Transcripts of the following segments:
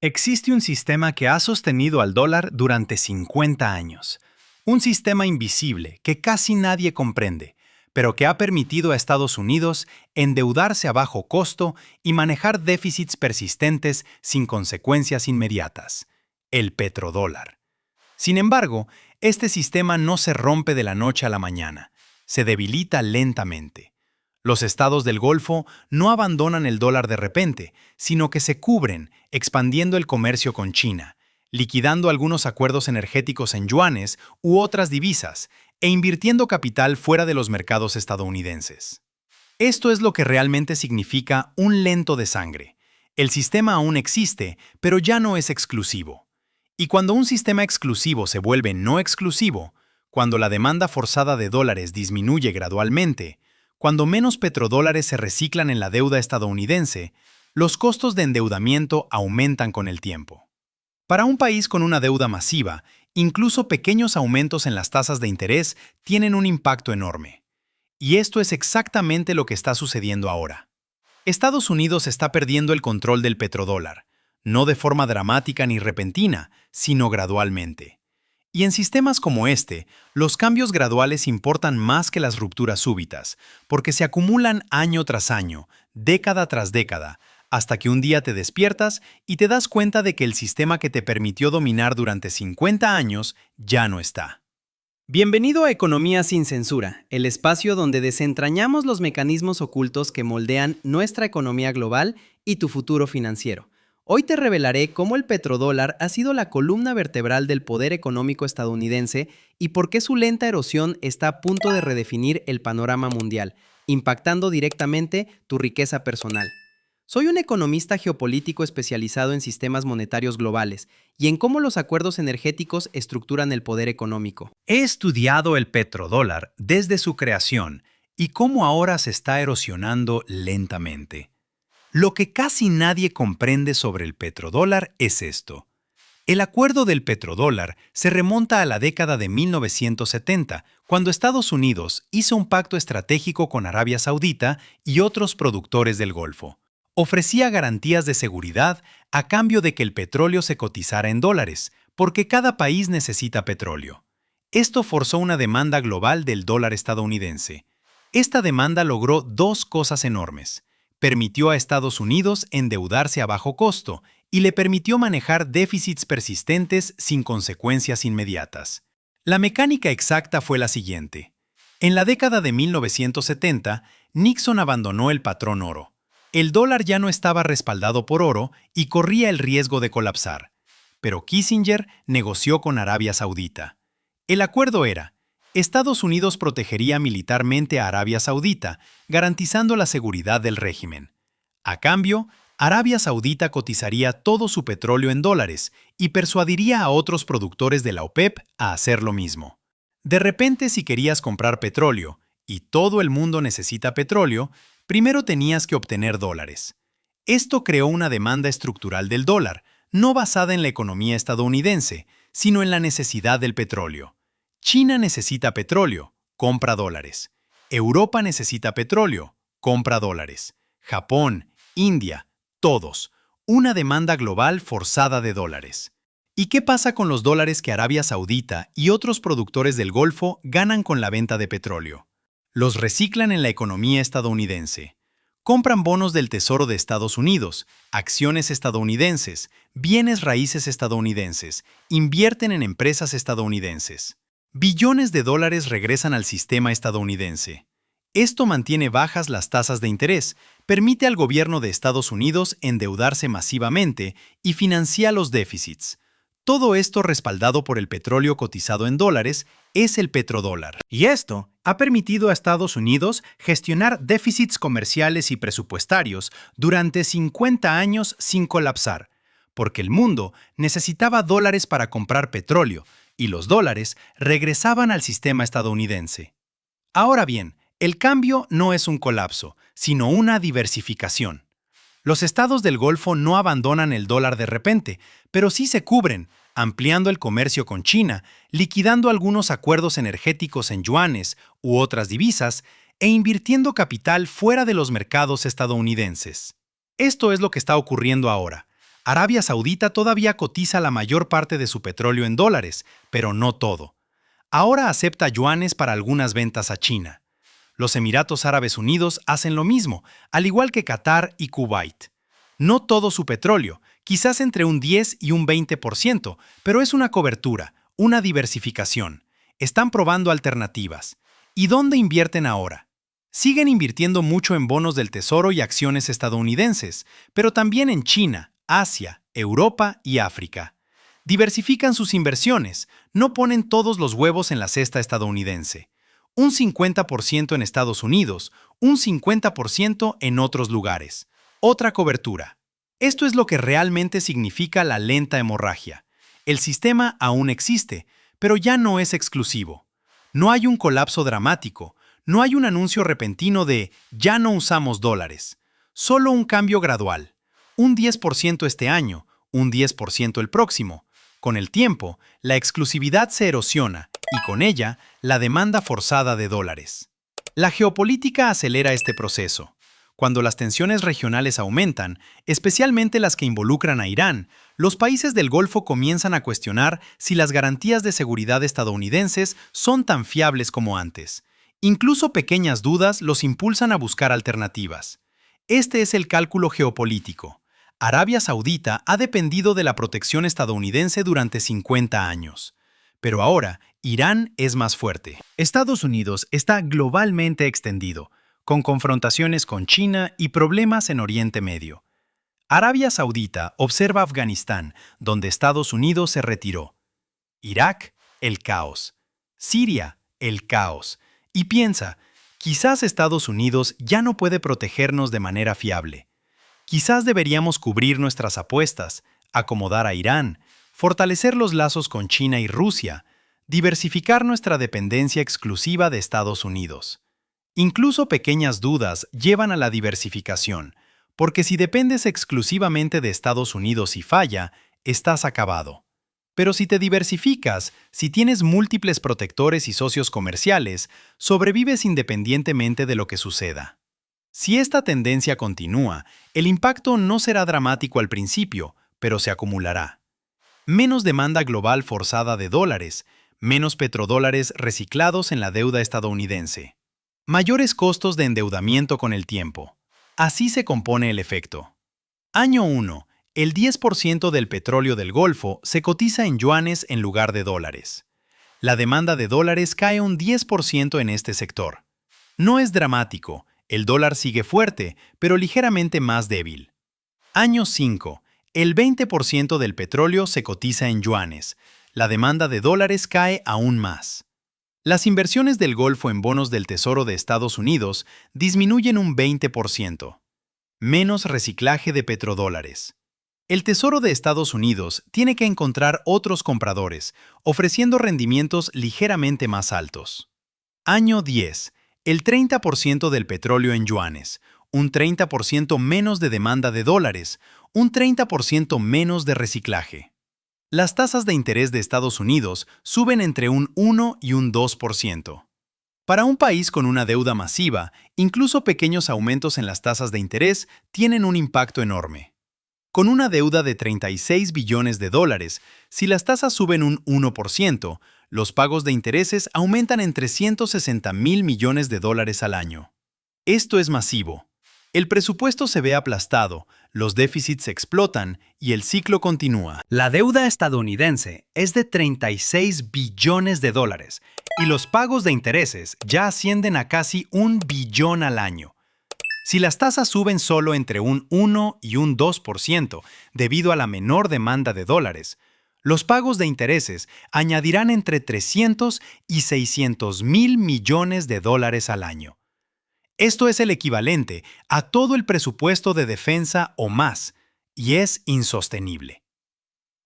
Existe un sistema que ha sostenido al dólar durante 50 años. Un sistema invisible que casi nadie comprende, pero que ha permitido a Estados Unidos endeudarse a bajo costo y manejar déficits persistentes sin consecuencias inmediatas: el petrodólar. Sin embargo, este sistema no se rompe de la noche a la mañana, se debilita lentamente. Los estados del Golfo no abandonan el dólar de repente, sino que se cubren, expandiendo el comercio con China, liquidando algunos acuerdos energéticos en yuanes u otras divisas, e invirtiendo capital fuera de los mercados estadounidenses. Esto es lo que realmente significa un lento de sangre. El sistema aún existe, pero ya no es exclusivo. Y cuando un sistema exclusivo se vuelve no exclusivo, cuando la demanda forzada de dólares disminuye gradualmente, cuando menos petrodólares se reciclan en la deuda estadounidense, los costos de endeudamiento aumentan con el tiempo. Para un país con una deuda masiva, incluso pequeños aumentos en las tasas de interés tienen un impacto enorme. Y esto es exactamente lo que está sucediendo ahora. Estados Unidos está perdiendo el control del petrodólar, no de forma dramática ni repentina, sino gradualmente. Y en sistemas como este, los cambios graduales importan más que las rupturas súbitas, porque se acumulan año tras año, década tras década, hasta que un día te despiertas y te das cuenta de que el sistema que te permitió dominar durante 50 años ya no está. Bienvenido a Economía sin Censura, el espacio donde desentrañamos los mecanismos ocultos que moldean nuestra economía global y tu futuro financiero. Hoy te revelaré cómo el petrodólar ha sido la columna vertebral del poder económico estadounidense y por qué su lenta erosión está a punto de redefinir el panorama mundial, impactando directamente tu riqueza personal. Soy un economista geopolítico especializado en sistemas monetarios globales y en cómo los acuerdos energéticos estructuran el poder económico. He estudiado el petrodólar desde su creación y cómo ahora se está erosionando lentamente. Lo que casi nadie comprende sobre el petrodólar es esto. El acuerdo del petrodólar se remonta a la década de 1970, cuando Estados Unidos hizo un pacto estratégico con Arabia Saudita y otros productores del Golfo. Ofrecía garantías de seguridad a cambio de que el petróleo se cotizara en dólares, porque cada país necesita petróleo. Esto forzó una demanda global del dólar estadounidense. Esta demanda logró dos cosas enormes. Permitió a Estados Unidos endeudarse a bajo costo y le permitió manejar déficits persistentes sin consecuencias inmediatas. La mecánica exacta fue la siguiente. En la década de 1970, Nixon abandonó el patrón oro. El dólar ya no estaba respaldado por oro y corría el riesgo de colapsar. Pero Kissinger negoció con Arabia Saudita. El acuerdo era: Estados Unidos protegería militarmente a Arabia Saudita, garantizando la seguridad del régimen. A cambio, Arabia Saudita cotizaría todo su petróleo en dólares y persuadiría a otros productores de la OPEP a hacer lo mismo. De repente, si querías comprar petróleo, y todo el mundo necesita petróleo, primero tenías que obtener dólares. Esto creó una demanda estructural del dólar, no basada en la economía estadounidense, sino en la necesidad del petróleo. China necesita petróleo, compra dólares. Europa necesita petróleo, compra dólares. Japón, India, todos. Una demanda global forzada de dólares. ¿Y qué pasa con los dólares que Arabia Saudita y otros productores del Golfo ganan con la venta de petróleo? Los reciclan en la economía estadounidense. Compran bonos del Tesoro de Estados Unidos, acciones estadounidenses, bienes raíces estadounidenses, invierten en empresas estadounidenses. Billones de dólares regresan al sistema estadounidense. Esto mantiene bajas las tasas de interés, permite al gobierno de Estados Unidos endeudarse masivamente y financia los déficits. Todo esto respaldado por el petróleo cotizado en dólares es el petrodólar. Y esto ha permitido a Estados Unidos gestionar déficits comerciales y presupuestarios durante 50 años sin colapsar, porque el mundo necesitaba dólares para comprar petróleo, y los dólares regresaban al sistema estadounidense. Ahora bien, el cambio no es un colapso, sino una diversificación. Los estados del Golfo no abandonan el dólar de repente, pero sí se cubren, ampliando el comercio con China, liquidando algunos acuerdos energéticos en yuanes u otras divisas e invirtiendo capital fuera de los mercados estadounidenses. Esto es lo que está ocurriendo ahora. Arabia Saudita todavía cotiza la mayor parte de su petróleo en dólares, pero no todo. Ahora acepta yuanes para algunas ventas a China. Los Emiratos Árabes Unidos hacen lo mismo, al igual que Qatar y Kuwait. No todo su petróleo, quizás entre un 10 y un 20%, pero es una cobertura, una diversificación. Están probando alternativas. ¿Y dónde invierten ahora? Siguen invirtiendo mucho en bonos del Tesoro y acciones estadounidenses, pero también en China, Asia, Europa y África. Diversifican sus inversiones, no ponen todos los huevos en la cesta estadounidense. Un 50% en Estados Unidos, un 50% en otros lugares. Otra cobertura. Esto es lo que realmente significa la lenta hemorragia. El sistema aún existe, pero ya no es exclusivo. No hay un colapso dramático, no hay un anuncio repentino de «ya no usamos dólares». Solo un cambio gradual. Un 10% este año, un 10% el próximo. Con el tiempo, la exclusividad se erosiona y con ella, la demanda forzada de dólares. La geopolítica acelera este proceso. Cuando las tensiones regionales aumentan, especialmente las que involucran a Irán, los países del Golfo comienzan a cuestionar si las garantías de seguridad estadounidenses son tan fiables como antes. Incluso pequeñas dudas los impulsan a buscar alternativas. Este es el cálculo geopolítico. Arabia Saudita ha dependido de la protección estadounidense durante 50 años. Pero ahora, Irán es más fuerte. Estados Unidos está globalmente extendido, con confrontaciones con China y problemas en Oriente Medio. Arabia Saudita observa Afganistán, donde Estados Unidos se retiró. Irak, el caos. Siria, el caos. Y piensa, quizás Estados Unidos ya no puede protegernos de manera fiable. Quizás deberíamos cubrir nuestras apuestas, acomodar a Irán, fortalecer los lazos con China y Rusia, diversificar nuestra dependencia exclusiva de Estados Unidos. Incluso pequeñas dudas llevan a la diversificación, porque si dependes exclusivamente de Estados Unidos y falla, estás acabado. Pero si te diversificas, si tienes múltiples protectores y socios comerciales, sobrevives independientemente de lo que suceda. Si esta tendencia continúa, el impacto no será dramático al principio, pero se acumulará. Menos demanda global forzada de dólares, menos petrodólares reciclados en la deuda estadounidense. Mayores costos de endeudamiento con el tiempo. Así se compone el efecto. Año 1. El 10% del petróleo del Golfo se cotiza en yuanes en lugar de dólares. La demanda de dólares cae un 10% en este sector. No es dramático, el dólar sigue fuerte, pero ligeramente más débil. Año 5. El 20% del petróleo se cotiza en yuanes. La demanda de dólares cae aún más. Las inversiones del Golfo en bonos del Tesoro de Estados Unidos disminuyen un 20%. Menos reciclaje de petrodólares. El Tesoro de Estados Unidos tiene que encontrar otros compradores, ofreciendo rendimientos ligeramente más altos. Año 10. El 30% del petróleo en yuanes, un 30% menos de demanda de dólares, un 30% menos de reciclaje. Las tasas de interés de Estados Unidos suben entre un 1 y un 2%. Para un país con una deuda masiva, incluso pequeños aumentos en las tasas de interés tienen un impacto enorme. Con una deuda de 36 billones de dólares, si las tasas suben un 1%, los pagos de intereses aumentan en 360.000 millones de dólares al año. Esto es masivo. El presupuesto se ve aplastado, los déficits explotan y el ciclo continúa. La deuda estadounidense es de 36 billones de dólares y los pagos de intereses ya ascienden a casi 1 billón al año. Si las tasas suben solo entre un 1 y un 2% debido a la menor demanda de dólares, los pagos de intereses añadirán entre 300 y 600.000 millones de dólares al año. Esto es el equivalente a todo el presupuesto de defensa o más, y es insostenible.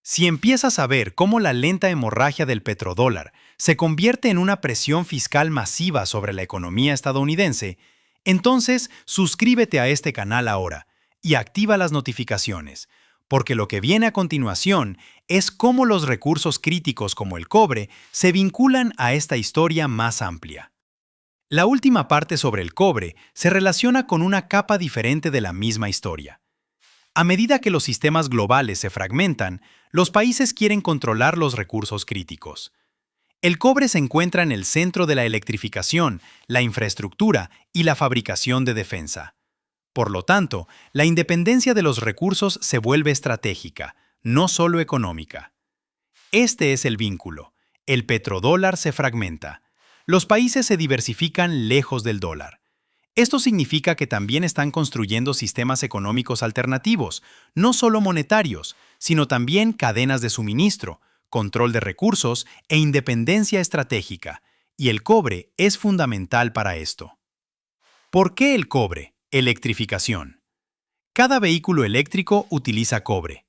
Si empiezas a ver cómo la lenta hemorragia del petrodólar se convierte en una presión fiscal masiva sobre la economía estadounidense, entonces suscríbete a este canal ahora y activa las notificaciones, porque lo que viene a continuación es cómo los recursos críticos como el cobre se vinculan a esta historia más amplia. La última parte sobre el cobre se relaciona con una capa diferente de la misma historia. A medida que los sistemas globales se fragmentan, los países quieren controlar los recursos críticos. El cobre se encuentra en el centro de la electrificación, la infraestructura y la fabricación de defensa. Por lo tanto, la independencia de los recursos se vuelve estratégica, no solo económica. Este es el vínculo. El petrodólar se fragmenta. Los países se diversifican lejos del dólar. Esto significa que también están construyendo sistemas económicos alternativos, no solo monetarios, sino también cadenas de suministro, control de recursos e independencia estratégica, y el cobre es fundamental para esto. ¿Por qué el cobre? Electrificación. Cada vehículo eléctrico utiliza cobre.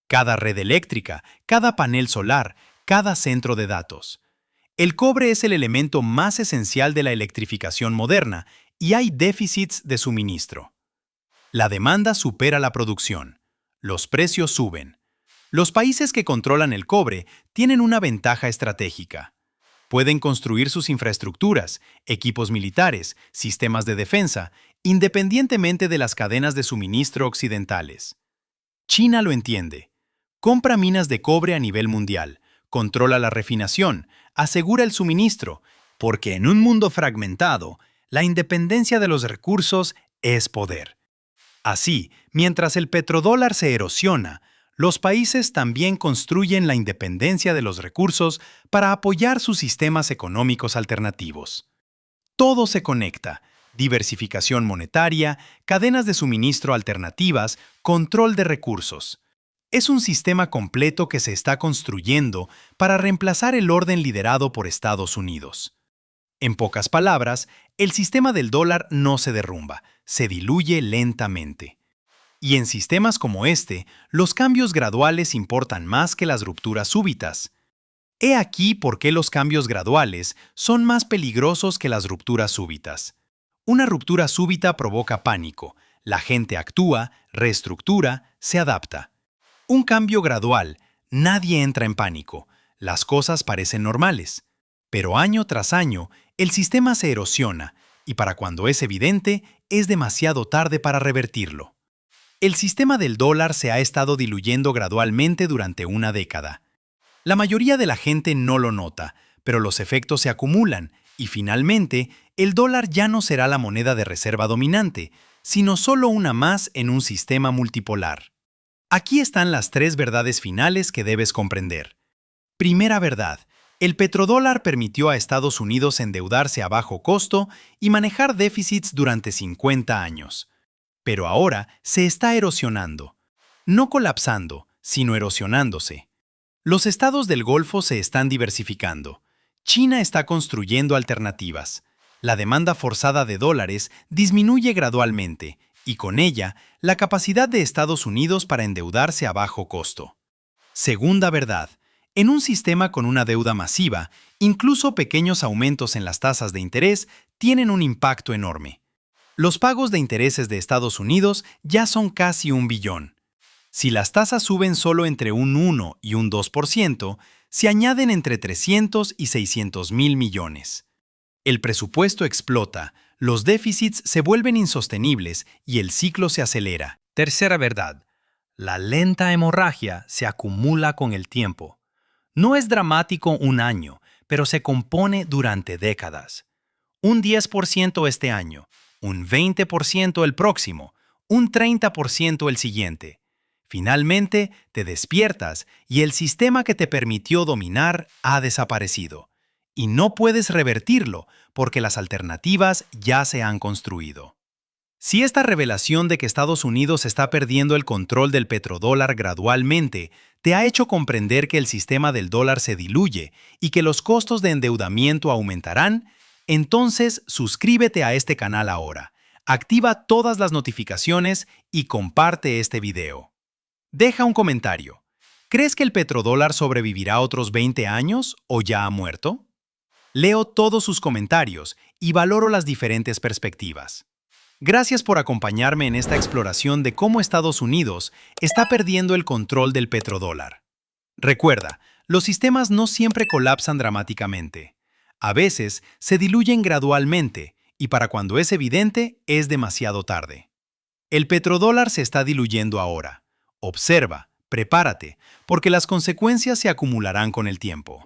Cada red eléctrica, cada panel solar, cada centro de datos. El cobre es el elemento más esencial de la electrificación moderna y hay déficits de suministro. La demanda supera la producción. Los precios suben. Los países que controlan el cobre tienen una ventaja estratégica. Pueden construir sus infraestructuras, equipos militares, sistemas de defensa, independientemente de las cadenas de suministro occidentales. China lo entiende. Compra minas de cobre a nivel mundial, controla la refinación, asegura el suministro, porque en un mundo fragmentado, la independencia de los recursos es poder. Así, mientras el petrodólar se erosiona, los países también construyen la independencia de los recursos para apoyar sus sistemas económicos alternativos. Todo se conecta: diversificación monetaria, cadenas de suministro alternativas, control de recursos. Es un sistema completo que se está construyendo para reemplazar el orden liderado por Estados Unidos. En pocas palabras, el sistema del dólar no se derrumba, se diluye lentamente. Y en sistemas como este, los cambios graduales importan más que las rupturas súbitas. He aquí por qué los cambios graduales son más peligrosos que las rupturas súbitas. Una ruptura súbita provoca pánico, la gente actúa, reestructura, se adapta. Un cambio gradual, nadie entra en pánico, las cosas parecen normales. Pero año tras año, el sistema se erosiona y para cuando es evidente, es demasiado tarde para revertirlo. El sistema del dólar se ha estado diluyendo gradualmente durante una década. La mayoría de la gente no lo nota, pero los efectos se acumulan y finalmente el dólar ya no será la moneda de reserva dominante, sino solo una más en un sistema multipolar. Aquí están las 3 verdades finales que debes comprender. Primera verdad: el petrodólar permitió a Estados Unidos endeudarse a bajo costo y manejar déficits durante 50 años. Pero ahora se está erosionando. No colapsando, sino erosionándose. Los estados del Golfo se están diversificando. China está construyendo alternativas. La demanda forzada de dólares disminuye gradualmente y con ella la capacidad de Estados Unidos para endeudarse a bajo costo. Segunda verdad: en un sistema con una deuda masiva, incluso pequeños aumentos en las tasas de interés tienen un impacto enorme. Los pagos de intereses de Estados Unidos ya son casi $1 billón. Si las tasas suben solo entre un 1 y un 2%, se añaden entre 300 y 600 mil millones. El presupuesto explota, los déficits se vuelven insostenibles y el ciclo se acelera. Tercera verdad: la lenta hemorragia se acumula con el tiempo. No es dramático un año, pero se compone durante décadas. Un 10% este año, un 20% el próximo, un 30% el siguiente. Finalmente, te despiertas y el sistema que te permitió dominar ha desaparecido. Y no puedes revertirlo porque las alternativas ya se han construido. Si esta revelación de que Estados Unidos está perdiendo el control del petrodólar gradualmente te ha hecho comprender que el sistema del dólar se diluye y que los costos de endeudamiento aumentarán, entonces suscríbete a este canal ahora, activa todas las notificaciones y comparte este video. Deja un comentario. ¿Crees que el petrodólar sobrevivirá otros 20 años o ya ha muerto? Leo todos sus comentarios y valoro las diferentes perspectivas. Gracias por acompañarme en esta exploración de cómo Estados Unidos está perdiendo el control del petrodólar. Recuerda, los sistemas no siempre colapsan dramáticamente. A veces se diluyen gradualmente y para cuando es evidente es demasiado tarde. El petrodólar se está diluyendo ahora. Observa, prepárate, porque las consecuencias se acumularán con el tiempo.